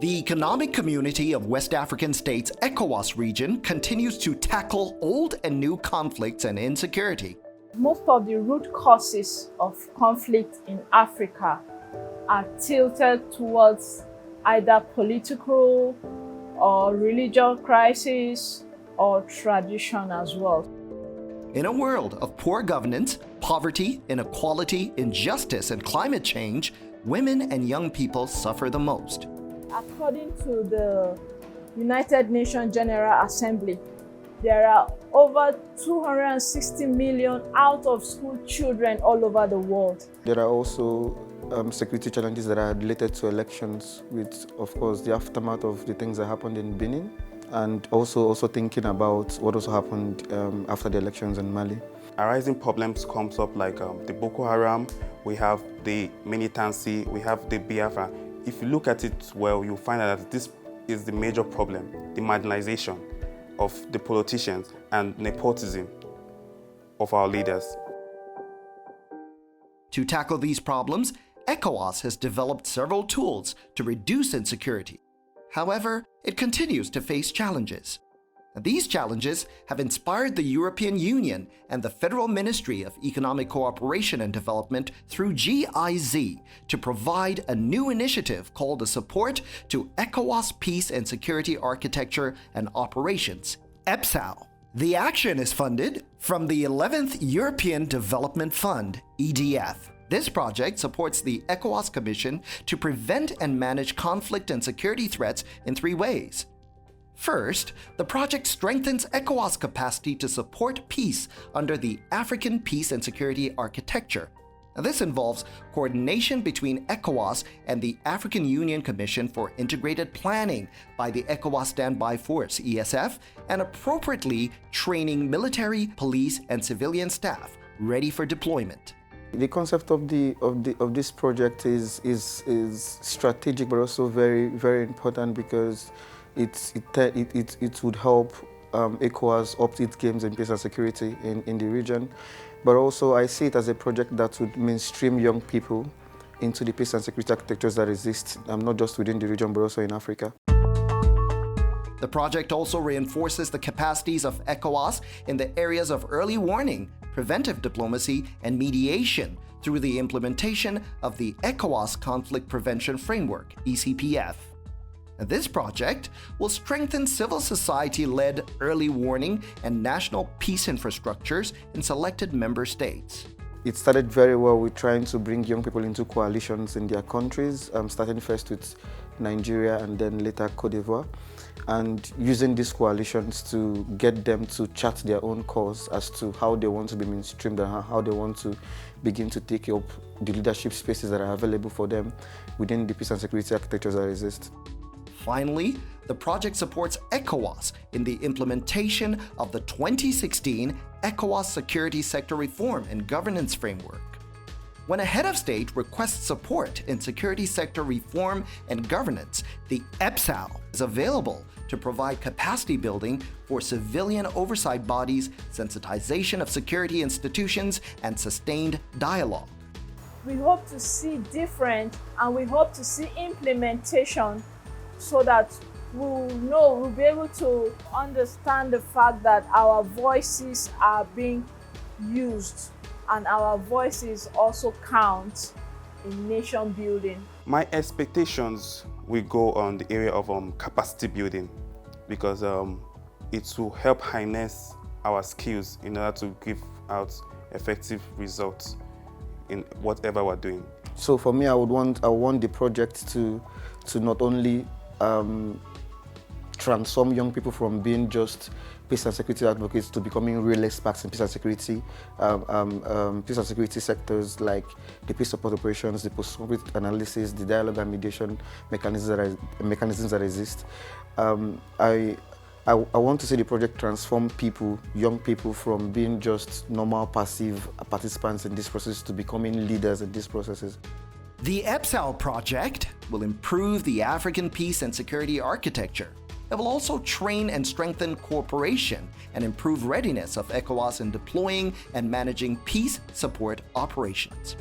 The Economic Community of West African States ECOWAS region continues to tackle old and new conflicts and insecurity. Most of the root causes of conflict in Africa are tilted towards either political or religious crisis or tradition as well. In a world of poor governance, poverty, inequality, injustice, and climate change, women and young people suffer the most. According to the United Nations General Assembly, there are over 260 million out-of-school children all over the world. There are also security challenges that are related to elections with, of course, the aftermath of the things that happened in Benin, and also thinking about what also happened after the elections in Mali. Arising problems comes up like the Boko Haram, we have the militancy, we have the Biafra. If you look at it well, you'll find out that this is the major problem, the marginalization of the politicians and nepotism of our leaders. To tackle these problems, ECOWAS has developed several tools to reduce insecurity. However, it continues to face challenges. These challenges have inspired the European Union and the Federal Ministry of Economic Cooperation and Development through GIZ to provide a new initiative called the Support to ECOWAS Peace and Security Architecture and Operations, EPSAO. The action is funded from the 11th European Development Fund, EDF. This project supports the ECOWAS Commission to prevent and manage conflict and security threats in three ways. First, the project strengthens ECOWAS' capacity to support peace under the African Peace and Security Architecture. Now, this involves coordination between ECOWAS and the African Union Commission for Integrated Planning by the ECOWAS Standby Force, ESF, and appropriately training military, police, and civilian staff ready for deployment. The concept of this project is strategic, but also very, very important because it would help ECOWAS up its games in peace and security in the region. But also I see it as a project that would mainstream young people into the peace and security architectures that exist, not just within the region, but also in Africa. The project also reinforces the capacities of ECOWAS in the areas of early warning, preventive diplomacy, and mediation through the implementation of the ECOWAS Conflict Prevention Framework, ECPF. This project will strengthen civil society-led early warning and national peace infrastructures in selected member states. It started very well with trying to bring young people into coalitions in their countries, starting first with Nigeria and then later Côte d'Ivoire, and using these coalitions to get them to chart their own course as to how they want to be mainstreamed and how they want to begin to take up the leadership spaces that are available for them within the peace and security architectures that exist. Finally, the project supports ECOWAS in the implementation of the 2016 ECOWAS Security Sector Reform and Governance Framework. When a head of state requests support in security sector reform and governance, the EPSAO is available to provide capacity building for civilian oversight bodies, sensitization of security institutions, and sustained dialogue. We hope to see different and we hope to see implementation so that we'll be able to understand the fact that our voices are being used and our voices also count in nation building. My expectations will go on the area of capacity building because it will help harness our skills in order to give out effective results in whatever we're doing. So for me, I want the project to not only transform young people from being just peace and security advocates to becoming real experts in peace and security sectors like the peace support operations, the post-conflict analysis, the dialogue and mediation mechanisms that exist. I want to see the project transform people, young people, from being just normal passive participants in this process to becoming leaders in these processes. The EPSAO project will improve the African peace and security architecture. It will also train and strengthen cooperation and improve readiness of ECOWAS in deploying and managing peace support operations.